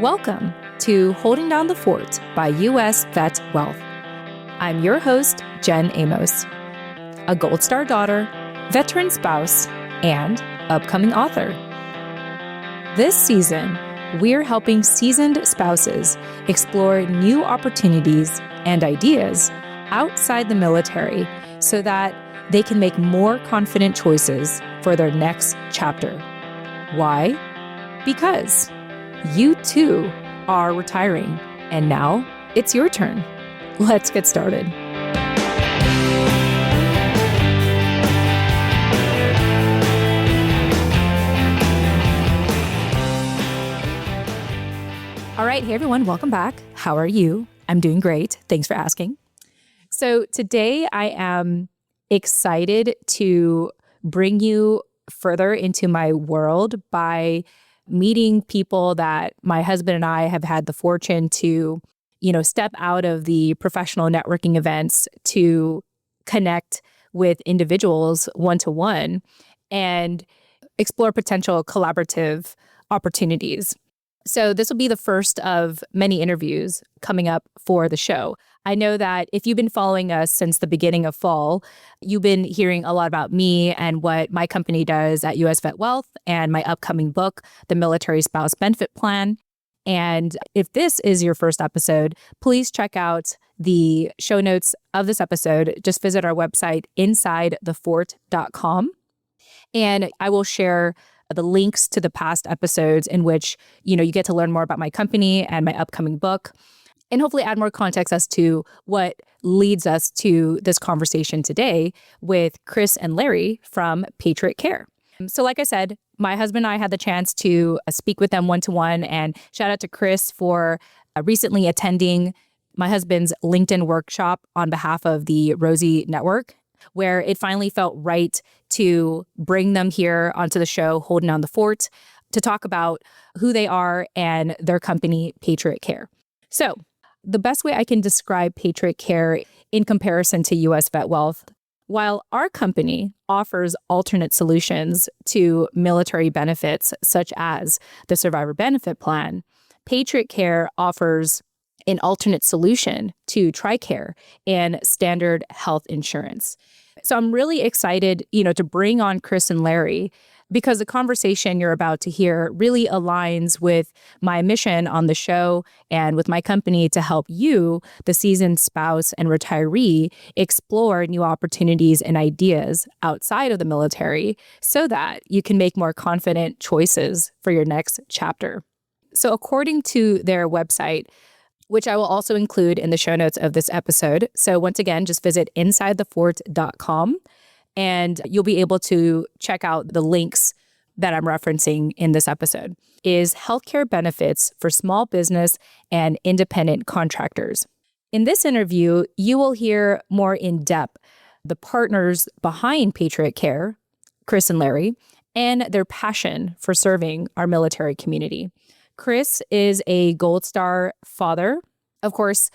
Welcome to Holding Down the Fort by U.S. VetWealth. I'm your host, Jen Amos, a Gold Star daughter, veteran spouse, and upcoming author. This season, we're helping seasoned spouses explore new opportunities and ideas outside the military so that they can make more confident choices for their next chapter. Why? Because you too are retiring, and now it's your turn. Let's get started. All right. Hey, everyone. Welcome back. How are you? I'm doing great. Thanks for asking. So today I am excited to bring you further into my world by meeting people that my husband and I have had the fortune to, step out of the professional networking events to connect with individuals one-to-one and explore potential collaborative opportunities. So this will be the first of many interviews coming up for the show. I know that if you've been following us since the beginning of fall, you've been hearing a lot about me and what my company does at U.S. VetWealth and my upcoming book, The Military Spouse Benefit Plan. And if this is your first episode, please check out the show notes of this episode. Just visit our website, insidethefort.com. And I will share the links to the past episodes in which, you get to learn more about my company and my upcoming book, and hopefully add more context as to what leads us to this conversation today with Kris and Larry from PatriotCare. So like I said, my husband and I had the chance to speak with them one-to-one, and shout out to Kris for recently attending my husband's LinkedIn workshop on behalf of the Rosie Network, where it finally felt right to bring them here onto the show, Holding Down the Fort, to talk about who they are and their company, PatriotCare. So the best way I can describe PatriotCare in comparison to U.S. VetWealth, while our company offers alternate solutions to military benefits, such as the Survivor Benefit Plan, PatriotCare offers an alternate solution to TRICARE and standard health insurance. So I'm really excited, to bring on Kris and Larry, because the conversation you're about to hear really aligns with my mission on the show and with my company to help you, the seasoned spouse and retiree, explore new opportunities and ideas outside of the military so that you can make more confident choices for your next chapter. So according to their website, which I will also include in the show notes of this episode. So once again, just visit insidethefort.com and you'll be able to check out the links that I'm referencing in this episode, is healthcare benefits for small business and independent contractors. In this interview, you will hear more in depth the partners behind PatriotCare, Kris and Larry, and their passion for serving our military community. Kris is a Gold Star father. Of course,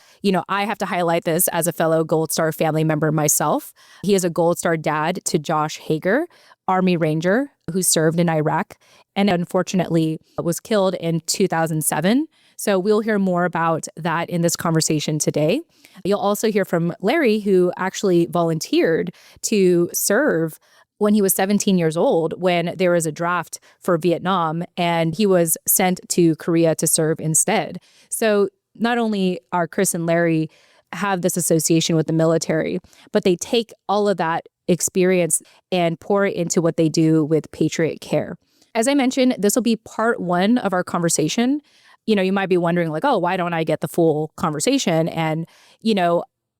I have to highlight this as a fellow Gold Star family member myself. He is a Gold Star dad to Josh Hager, Army Ranger, who served in Iraq and unfortunately was killed in 2007. So we'll hear more about that in this conversation today. You'll also hear from Larry, who actually volunteered to serve when he was 17 years old, when there was a draft for Vietnam, and he was sent to Korea to serve instead. So not only are Kris and Larry have this association with the military, but they take all of that experience and pour it into what they do with PatriotCare. As I mentioned, this will be part one of our conversation. You might be wondering why don't I get the full conversation? And,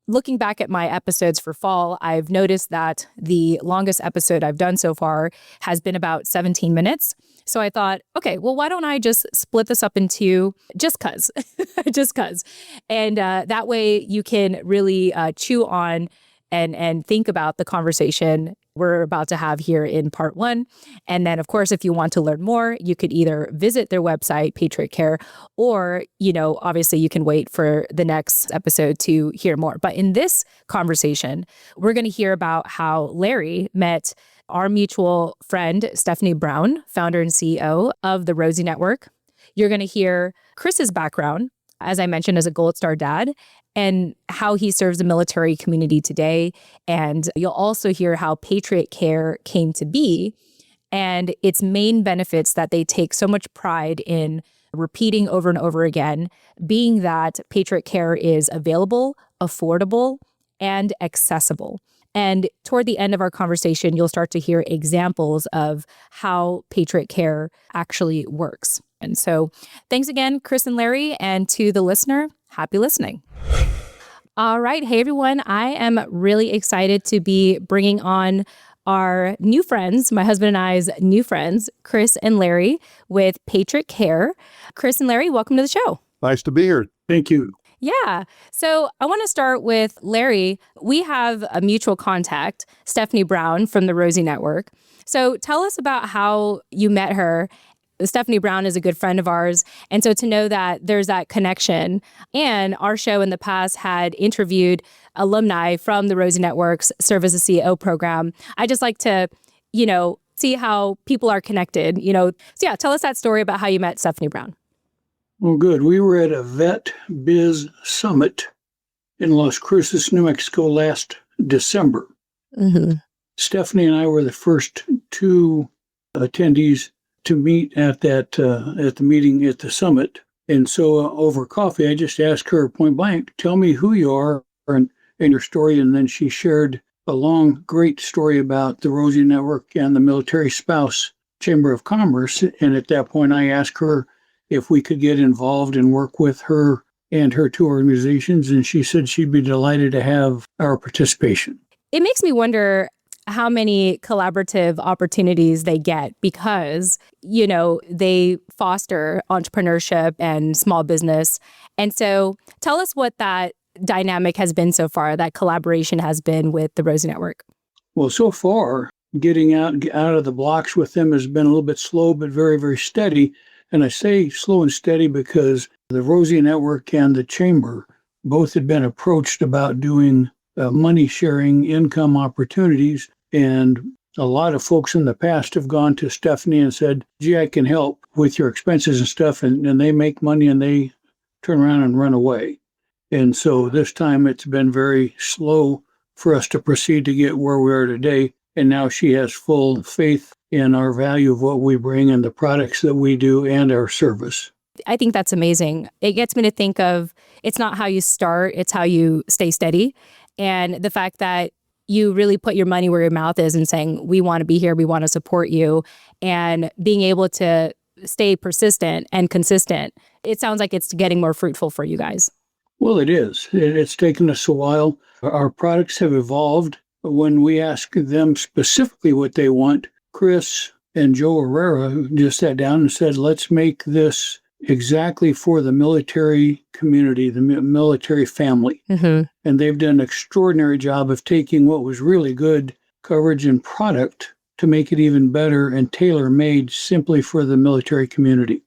looking back at my episodes for fall, I've noticed that the longest episode I've done so far has been about 17 minutes. So I thought, okay, well, why don't I just split this up into just cause. And that way you can really chew on and think about the conversation we're about to have here in part one. And then, of course, if you want to learn more, you could either visit their website, PatriotCare, or, obviously you can wait for the next episode to hear more. But in this conversation, we're going to hear about how Larry met our mutual friend, Stephanie Brown, founder and CEO of the Rosie Network, You're going to hear Kris's background, as I mentioned, as a Gold Star dad, and how he serves the military community today. And you'll also hear how PatriotCare came to be and its main benefits that they take so much pride in repeating over and over again, being that PatriotCare is available, affordable, and accessible. And toward the end of our conversation, you'll start to hear examples of how PatriotCare actually works. And so thanks again, Kris and Larry, and to the listener, happy listening. All right. Hey, everyone. I am really excited to be bringing on our new friends, my husband and I's new friends, Kris and Larry with PatriotCare. Kris and Larry, welcome to the show. Nice to be here. Thank you. Yeah. So I want to start with Larry. We have a mutual contact, Stephanie Brown from the Rosie Network. So tell us about how you met her. Stephanie Brown is a good friend of ours. And so to know that there's that connection, and our show in the past had interviewed alumni from the Rosie Network's Serve as a CEO program. I just like to, see how people are connected, So yeah, tell us that story about how you met Stephanie Brown. Well, good. We were at a Vet Biz Summit in Las Cruces, New Mexico last December. Mm-hmm. Stephanie and I were the first two attendees to meet at the meeting at the summit. And so over coffee, I just asked her point blank, tell me who you are and your story. And then she shared a long, great story about the Rosie Network and the Military Spouse Chamber of Commerce. And at that point, I asked her if we could get involved and work with her and her two organizations. And she said she'd be delighted to have our participation. It makes me wonder how many collaborative opportunities they get because, they foster entrepreneurship and small business. And so tell us what that dynamic has been so far, that collaboration has been with the Rosie Network. Well, so far, getting out of the blocks with them has been a little bit slow, but very, very steady. And I say slow and steady because the Rosie Network and the Chamber both had been approached about doing money sharing income opportunities. And a lot of folks in the past have gone to Stephanie and said, gee, I can help with your expenses and stuff. And they make money and they turn around and run away. And so this time it's been very slow for us to proceed to get where we are today. And now she has full faith in our value of what we bring and the products that we do and our service. I think that's amazing. It gets me to think of, it's not how you start, it's how you stay steady. And the fact that you really put your money where your mouth is and saying, we want to be here, we want to support you, and being able to stay persistent and consistent. It sounds like it's getting more fruitful for you guys. Well, it is. It's taken us a while. Our products have evolved. When we ask them specifically what they want, Kris and Joe Herrera just sat down and said, let's make this exactly for the military community, the military family. Mm-hmm. And they've done an extraordinary job of taking what was really good coverage and product to make it even better and tailor-made simply for the military community.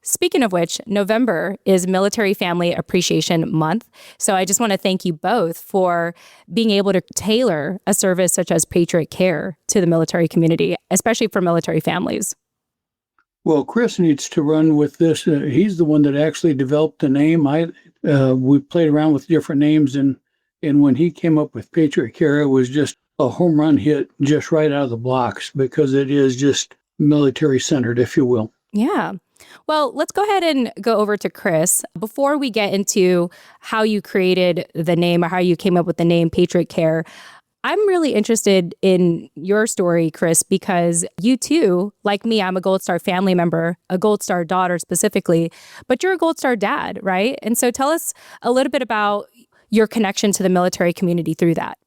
Speaking of which, November is Military Family Appreciation Month. So I just want to thank you both for being able to tailor a service such as PatriotCare to the military community, especially for military families. Well, Kris needs to run with this. He's the one that actually developed the name. We played around with different names, and when he came up with PatriotCare, it was just a home run hit just right out of the blocks because it is just military-centered, if you will. Yeah. Well, let's go ahead and go over to Kris. Before we get into how you created the name or how you came up with the name PatriotCare, I'm really interested in your story, Kris, because you too, like me, I'm a Gold Star family member, a Gold Star daughter specifically, but you're a Gold Star dad, right? And so tell us a little bit about your connection to the military community through that.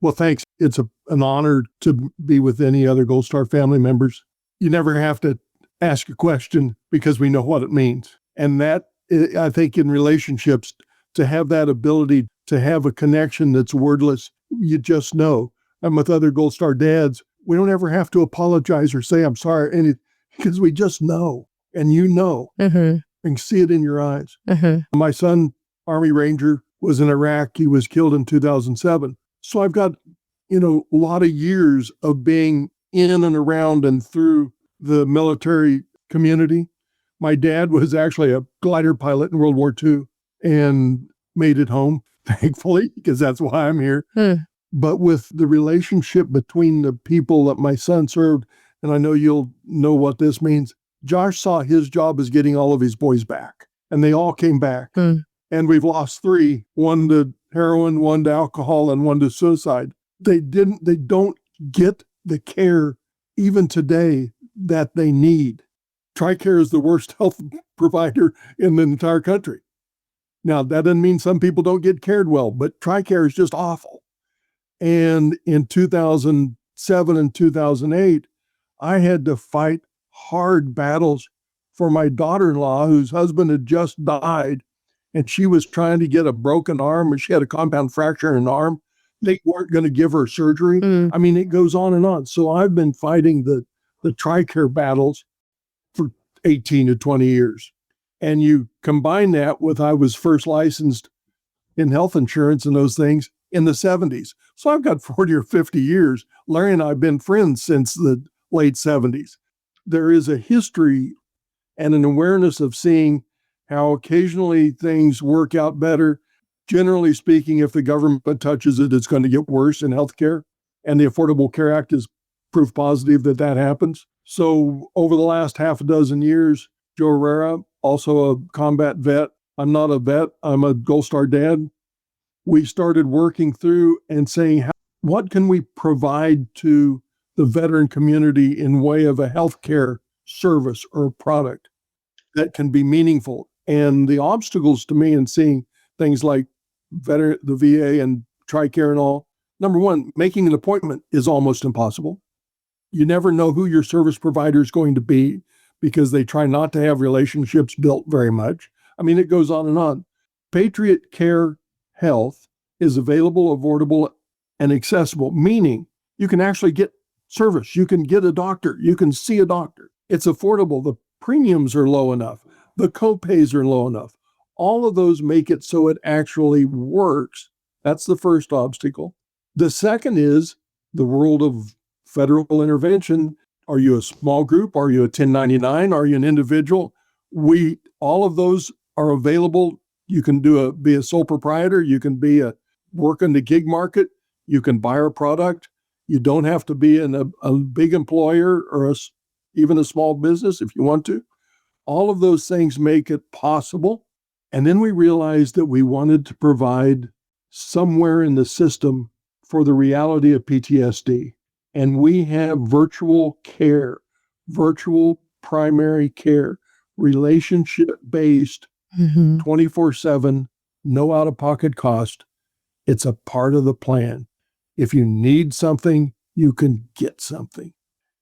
Well, thanks. It's an honor to be with any other Gold Star family members. You never have to ask a question because we know what it means. And that, I think, in relationships, to have that ability to have a connection that's wordless, you just know. And with other Gold Star dads, we don't ever have to apologize or say, I'm sorry, because we just know. And you know, Mm-hmm. and see it in your eyes. Mm-hmm. My son, Army Ranger, was in Iraq. He was killed in 2007. So I've got, a lot of years of being in and around and through the military community. My dad was actually a glider pilot in World War II and made it home, thankfully, because that's why I'm here. But with the relationship between the people that my son served, and I know you'll know what this means, Josh saw his job as getting all of his boys back, and they all came back. And we've lost 3, one to heroin, one to alcohol, and one to suicide. They don't get the care even today that they need. TRICARE is the worst health provider in the entire country. Now, that doesn't mean some people don't get cared well, but TRICARE is just awful. And in 2007 and 2008, I had to fight hard battles for my daughter-in-law, whose husband had just died, and she was trying to get a broken arm, and she had a compound fracture in an arm. They weren't going to give her surgery. I mean, it goes on and on. So I've been fighting the TRICARE battles for 18 to 20 years. And you combine that with I was first licensed in health insurance and those things in the 70s. So I've got 40 or 50 years. Larry and I have been friends since the late 70s. There is a history and an awareness of seeing how occasionally things work out better. Generally speaking, if the government touches it, it's going to get worse in healthcare. And the Affordable Care Act is proof positive that that happens. So over the last half a dozen years, Joe Herrera, also a combat vet. I'm not a vet. I'm a Gold Star dad. We started working through and saying, what can we provide to the veteran community in way of a healthcare service or product that can be meaningful? And the obstacles to me in seeing things like the VA and TRICARE and all, number one, making an appointment is almost impossible. You never know who your service provider is going to be because they try not to have relationships built very much. I mean, it goes on and on. PatriotCare Health is available, affordable, and accessible, meaning you can actually get service. You can get a doctor. You can see a doctor. It's affordable. The premiums are low enough. The copays are low enough. All of those make it so it actually works. That's the first obstacle. The second is the world of federal intervention. Are you a small group? Are you a 1099? Are you an individual? All of those are available. You can be a sole proprietor. You can work in the gig market. You can buy our product. You don't have to be in a big employer or even a small business if you want to. All of those things make it possible. And then we realized that we wanted to provide somewhere in the system for the reality of PTSD. And we have virtual care, virtual primary care, relationship-based, 24/7, no out-of-pocket cost. It's a part of the plan. If you need something, you can get something.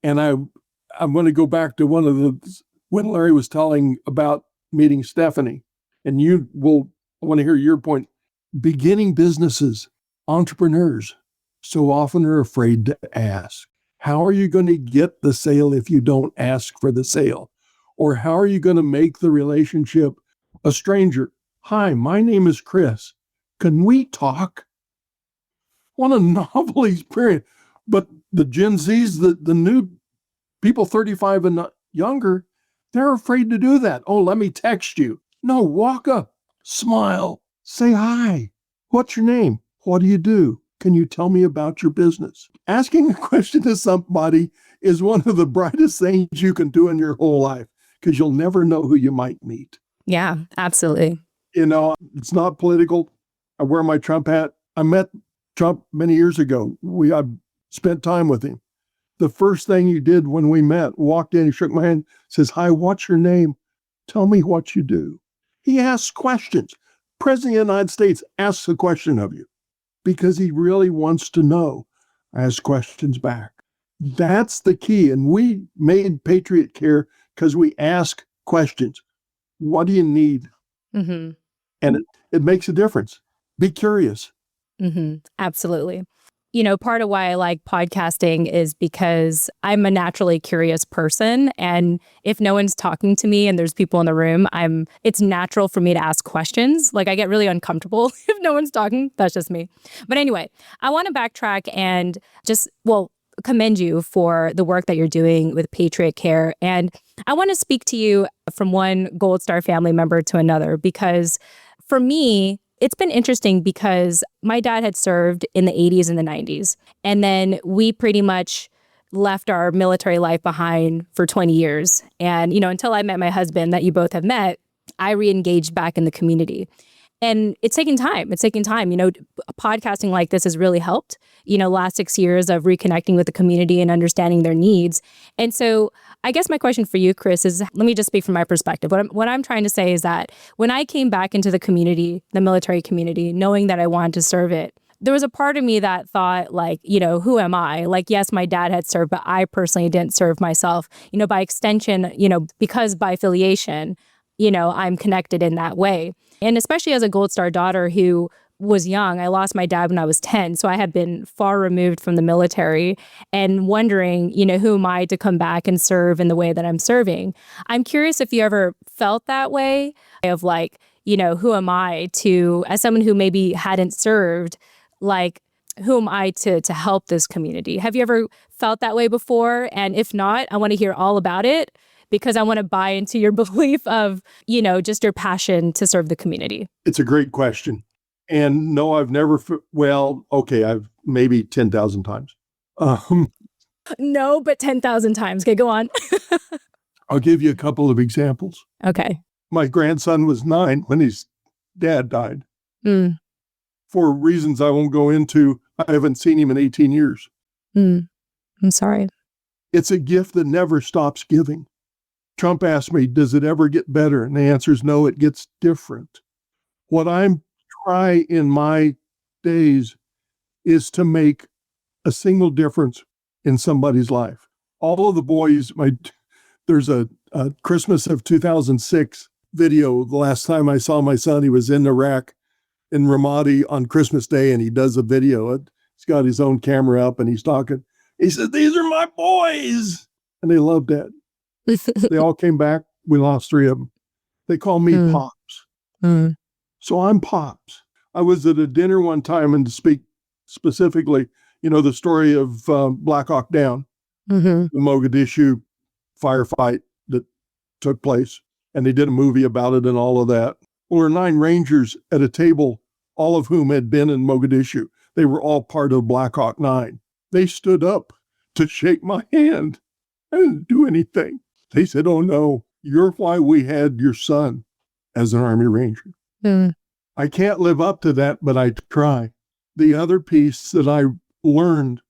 And I'm going to go back to when Larry was telling about meeting Stephanie, and I want to hear your point. Beginning businesses, entrepreneurs, so often are afraid to ask. How are you going to get the sale if you don't ask for the sale? Or how are you going to make the relationship a stranger? Hi, my name is Kris. Can we talk? What a novel experience. But the Gen Zs, the new people 35 and younger, they're afraid to do that. Oh, let me text you. No, walk up, smile, say hi. What's your name? What do you do? Can you tell me about your business? Asking a question to somebody is one of the brightest things you can do in your whole life because you'll never know who you might meet. Yeah, absolutely. It's not political. I wear my Trump hat. I met Trump many years ago. I spent time with him. The first thing he did when we met, walked in, he shook my hand, says, hi, what's your name? Tell me what you do. He asks questions. President of the United States asks a question of you because he really wants to know. Ask questions back. That's the key. And we made PatriotCare because we ask questions. What do you need? And it makes a difference. Be curious. Absolutely. Part of why I like podcasting is because I'm a naturally curious person. And if no one's talking to me and there's people in the room, it's natural for me to ask questions. Like I get really uncomfortable if no one's talking. That's just me. But anyway, I want to backtrack and commend you for the work that you're doing with PatriotCare. And I want to speak to you from one Gold Star family member to another, because for me, it's been interesting because my dad had served in the 80s and the 90s. And then we pretty much left our military life behind for 20 years. And, until I met my husband that you both have met, I re-engaged back in the community. And it's taking time. Podcasting like this has really helped, last 6 years of reconnecting with the community and understanding their needs. And so I guess my question for you, Kris, is let me just speak from my perspective. What I'm trying to say is that when I came back into the community, the military community, knowing that I wanted to serve it, there was a part of me that thought who am I? Yes, my dad had served, but I personally didn't serve myself, by extension, because by affiliation, I'm connected in that way. And especially as a Gold Star daughter who was young, I lost my dad when I was 10. So I had been far removed from the military and wondering, who am I to come back and serve in the way that I'm serving? I'm curious if you ever felt that way of who am I to, as someone who maybe hadn't served, who am I to help this community? Have you ever felt that way before? And if not, I want to hear all about it, because I want to buy into your belief of, just your passion to serve the community. It's a great question. And no, I've never, I've maybe 10,000 times. No, but 10,000 times. Okay, go on. I'll give you a couple of examples. Okay. My grandson was 9 when his dad died. For reasons I won't go into. I haven't seen him in 18 years. I'm sorry. It's a gift that never stops giving. Trump asked me, does it ever get better? And the answer is no, it gets different. What I'm trying in my days is to make a single difference in somebody's life. All of the boys, there's a Christmas of 2006 video. The last time I saw my son, he was in Iraq, in Ramadi on Christmas Day, and he does a video. He's got his own camera up and he's talking. He said, "These are my boys." And they loved that. They all came back. We lost 3 of them. They call me Pops. So I'm Pops. I was at a dinner one time, and to speak specifically, the story of Black Hawk Down, the Mogadishu firefight that took place, and they did a movie about it and all of that. Well, there were 9 Rangers at a table, all of whom had been in Mogadishu. They were all part of Black Hawk 9. They stood up to shake my hand. I didn't do anything. They said, "Oh no, you're why we had your son as an Army Ranger." I can't live up to that, but I try. The other piece that I learned,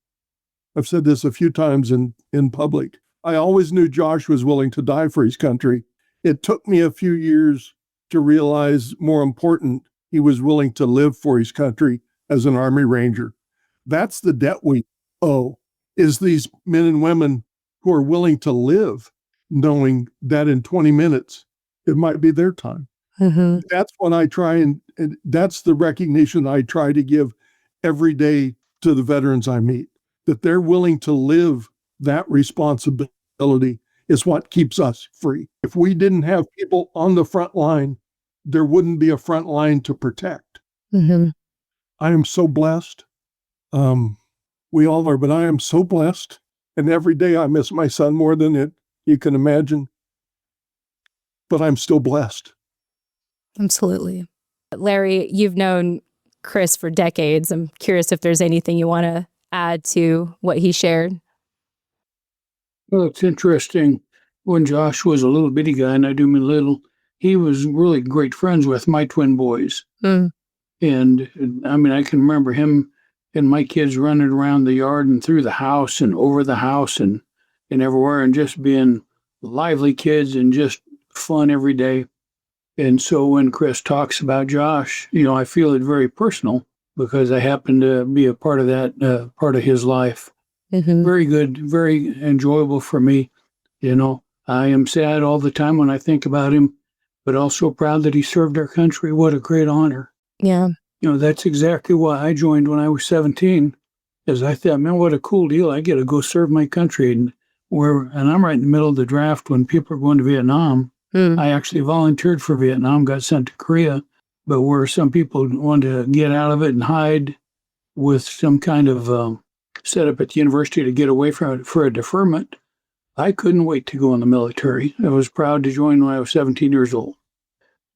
I've said this a few times in public, I always knew Josh was willing to die for his country. It took me a few years to realize, more important, he was willing to live for his country as an Army Ranger. That's the debt we owe, is these men and women who are willing to live, knowing that in 20 minutes, it might be their time. That's what I try, and that's the recognition I try to give every day to the veterans I meet, that they're willing to live that responsibility is what keeps us free. If we didn't have people on the front line, there wouldn't be a front line to protect. I am so blessed. We all are, but I am so blessed. And every day I miss my son more than you can imagine. But I'm still blessed. Absolutely. Larry, you've known Kris for decades. I'm curious if there's anything you want to add to what he shared. Well, it's interesting. When Josh was a little bitty guy, and I do mean little, he was really great friends with my twin boys. And I mean, I can remember him and my kids running around the yard and through the house and over the house and everywhere, and just being lively kids and just fun every day. And so when Kris talks about Josh, I feel it very personal because I happen to be a part of that, part of his life. Very good, very enjoyable for me. I am sad all the time when I think about him, but also proud that he served our country. What a great honor. Yeah. That's exactly why I joined when I was 17, is I thought, man, what a cool deal. I get to go serve my country. And I'm right in the middle of the draft when people are going to Vietnam. I actually volunteered for Vietnam, got sent to Korea, but where some people wanted to get out of it and hide with some kind of set up at the university to get away from it for a deferment. I couldn't wait to go in the military. I was proud to join when I was 17 years old.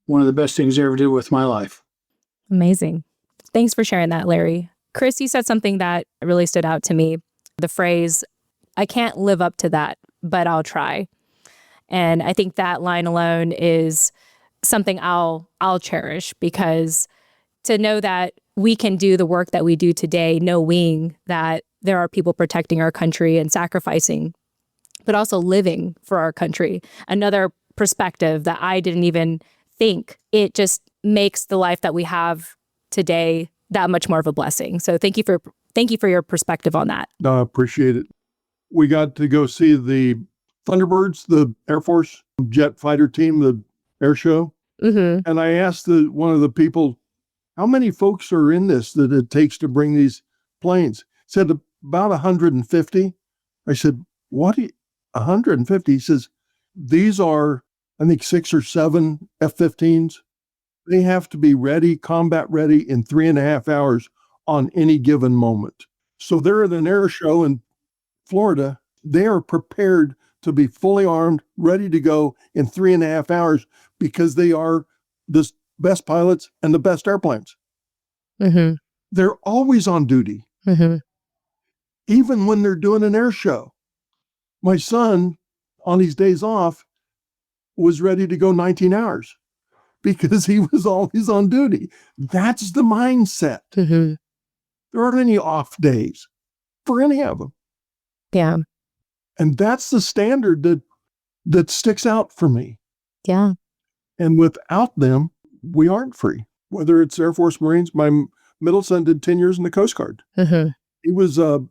One of the best things I ever did with my life. Amazing. Thanks for sharing that, Larry. Kris, you said something that really stood out to me. The phrase, I can't live up to that, but I'll try. And I think that line alone is something I'll cherish, because to know that we can do the work that we do today, knowing that there are people protecting our country and sacrificing, but also living for our country. Another perspective that I didn't even think. It just makes the life that we have today that much more of a blessing. So thank you for your perspective on that. No, I appreciate it. We got to go see the Thunderbirds, the Air Force jet fighter team, the air show. Mm-hmm. And I asked one of the people, how many folks are in this that it takes to bring these planes? He said about 150. I said, what? 150? He says, these are, I think, 6 or 7 F-15s. They have to be ready, combat ready in 3.5 hours on any given moment. So they're at an air show in Florida. They are prepared to be fully armed, ready to go in 3.5 hours because they are the best pilots and the best airplanes. Mm-hmm. They're always on duty, Mm-hmm. even when they're doing an air show. My son, on his days off, was ready to go 19 hours because he was always on duty. That's the mindset. Mm-hmm. There aren't any off days for any of them. Yeah. And that's the standard that sticks out for me. Yeah. And without them, we aren't free. Whether it's Air Force Marines, my middle son did 10 years in the Coast Guard. Mm-hmm. He was an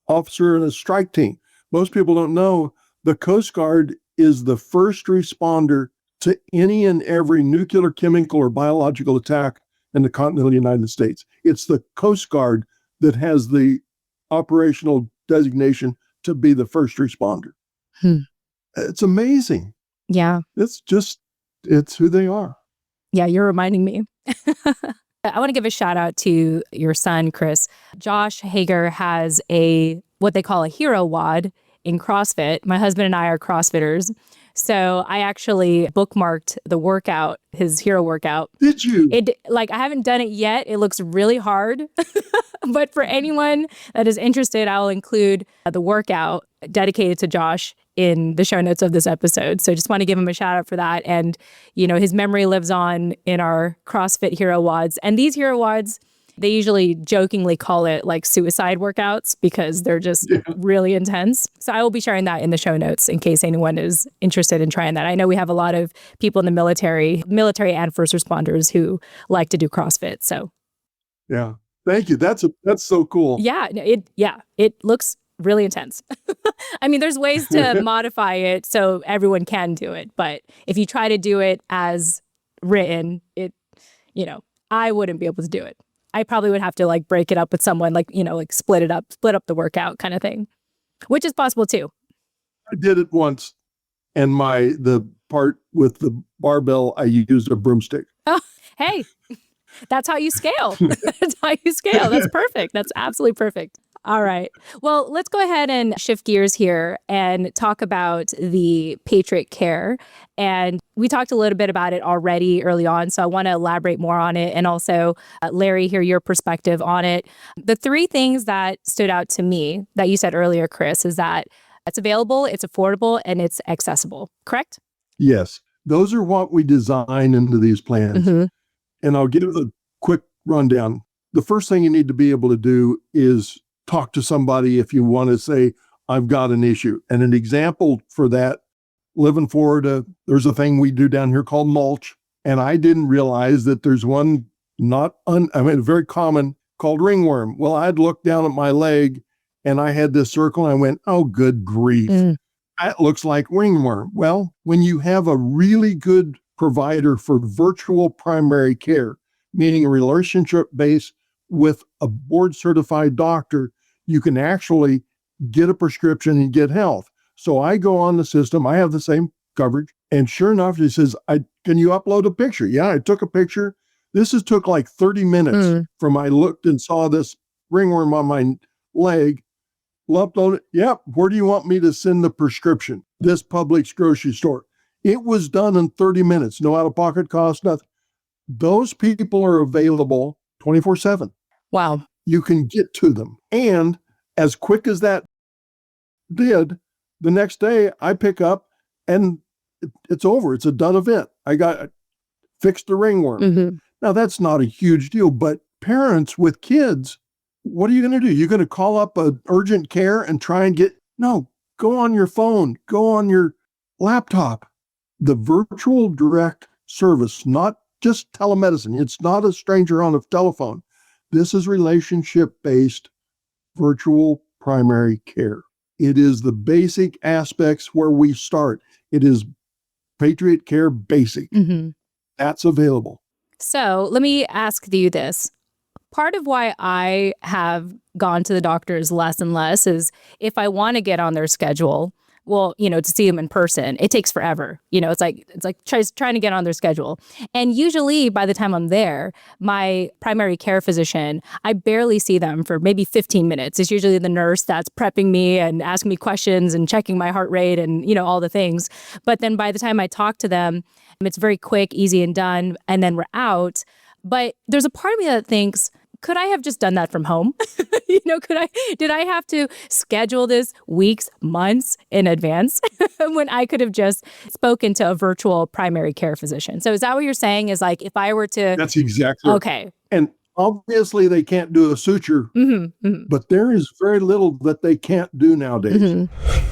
officer in a strike team. Most people don't know the Coast Guard is the first responder to any and every nuclear, chemical, or biological attack in the continental United States. It's the Coast Guard that has the operational designation to be the first responder. It's amazing. Yeah. It's who they are. Yeah, you're reminding me. I want to give a shout out to your son, Kris. Josh Hager has what they call a hero WOD in CrossFit. My husband and I are CrossFitters. So I actually bookmarked the workout, his hero workout. Did you? I haven't done it yet. It looks really hard. But for anyone that is interested, I'll include the workout dedicated to Josh in the show notes of this episode. So just want to give him a shout out for that. And, his memory lives on in our CrossFit hero WODs. And these hero WODs, they usually jokingly call it like suicide workouts because they're just really intense. So I will be sharing that in the show notes in case anyone is interested in trying that. I know we have a lot of people in the military and first responders who like to do CrossFit. So yeah. Thank you. That's so cool. Yeah, it looks really intense. I mean, there's ways to modify it so everyone can do it. But if you try to do it as written, I wouldn't be able to do it. I probably would have to break it up with someone, split up the workout kind of thing, which is possible too. I did it once, and the part with the barbell, I used a broomstick. Oh, hey, that's how you scale. That's how you scale. That's perfect. That's absolutely perfect. All right. Well, let's go ahead and shift gears here and talk about the PatriotCare. And we talked a little bit about it already early on, so I want to elaborate more on it. And also, Larry, hear your perspective on it. The 3 things that stood out to me that you said earlier, Kris, is that it's available, it's affordable, and it's accessible. Correct? Yes. Those are what we design into these plans. Mm-hmm. And I'll give a quick rundown. The first thing you need to be able to do is talk to somebody if you want to say, I've got an issue. And an example for that, live in Florida, there's a thing we do down here called mulch. And I didn't realize that there's one very common called ringworm. Well, I'd looked down at my leg and I had this circle and I went, oh, good grief. That looks like ringworm. Well, when you have a really good provider for virtual primary care, meaning a relationship base with a board certified doctor, you can actually get a prescription and get health. So I go on the system, I have the same coverage. And sure enough, it says, can you upload a picture? Yeah, I took a picture. This took like 30 minutes from I looked and saw this ringworm on my leg We'll upload it. Yep. Where do you want me to send the prescription? This Publix grocery store. It was done in 30 minutes. No out-of-pocket cost, nothing. Those people are available 24/7. Wow. You can get to them. And as quick as that did, the next day I pick up and it's over. It's a done event. I got fixed the ringworm. Mm-hmm. Now, that's not a huge deal, but parents with kids, what are you going to do? You're going to call up an urgent care and try and no, go on your phone, go on your laptop. The virtual direct service, not just telemedicine. It's not a stranger on a telephone. This is relationship-based virtual primary care. It is the basic aspects where we start. It is PatriotCare Basic. Mm-hmm. That's available. So let me ask you this. Part of why I have gone to the doctors less and less is if I want to get on their schedule, well, to see them in person, it takes forever. It's like trying to get on their schedule. And usually by the time I'm there, my primary care physician, I barely see them for maybe 15 minutes. It's usually the nurse that's prepping me and asking me questions and checking my heart rate and, all the things. But then by the time I talk to them, it's very quick, easy and done. And then we're out. But there's a part of me that thinks, could I have just done that from home? Did I have to schedule this weeks, months in advance when I could have just spoken to a virtual primary care physician? So is that what you're saying is like, if I were to... That's exactly right. Okay. And obviously they can't do a suture, but there is very little that they can't do nowadays. Mm-hmm.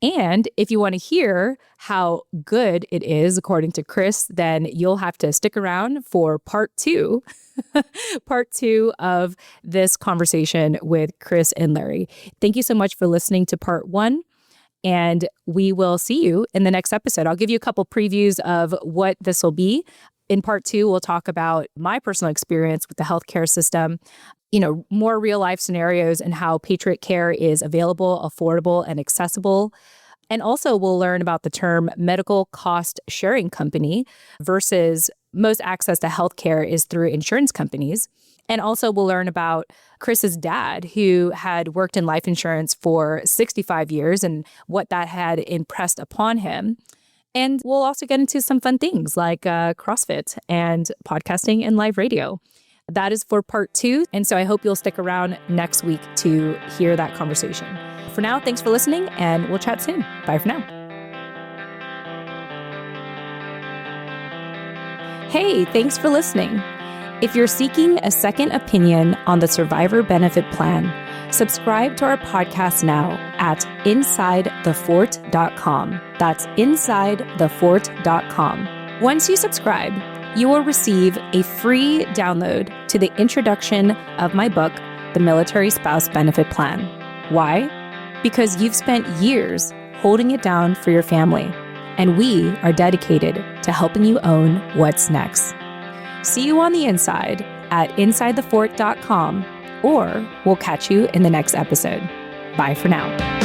And if you want to hear how good it is, according to Kris, then you'll have to stick around for part 2. Part 2 of this conversation with Kris and Larry. Thank you so much for listening to part 1. And we will see you in the next episode. I'll give you a couple previews of what this will be. In part 2, we'll talk about my personal experience with the healthcare system, more real life scenarios and how PatriotCare is available, affordable, and accessible. And also we'll learn about the term medical cost sharing company versus most access to healthcare is through insurance companies. And also we'll learn about Kris's dad, who had worked in life insurance for 65 years and what that had impressed upon him. And we'll also get into some fun things like CrossFit and podcasting and live radio. That is for part 2. And so I hope you'll stick around next week to hear that conversation. For now, thanks for listening, and we'll chat soon. Bye for now. Hey, thanks for listening. If you're seeking a second opinion on the Survivor Benefit Plan, subscribe to our podcast now at InsideTheFort.com. That's InsideTheFort.com. Once you subscribe, you will receive a free download to the introduction of my book, The Military Spouse Benefit Plan. Why? Because you've spent years holding it down for your family, and we are dedicated to helping you own what's next. See you on the inside at InsideTheFort.com, or we'll catch you in the next episode. Bye for now.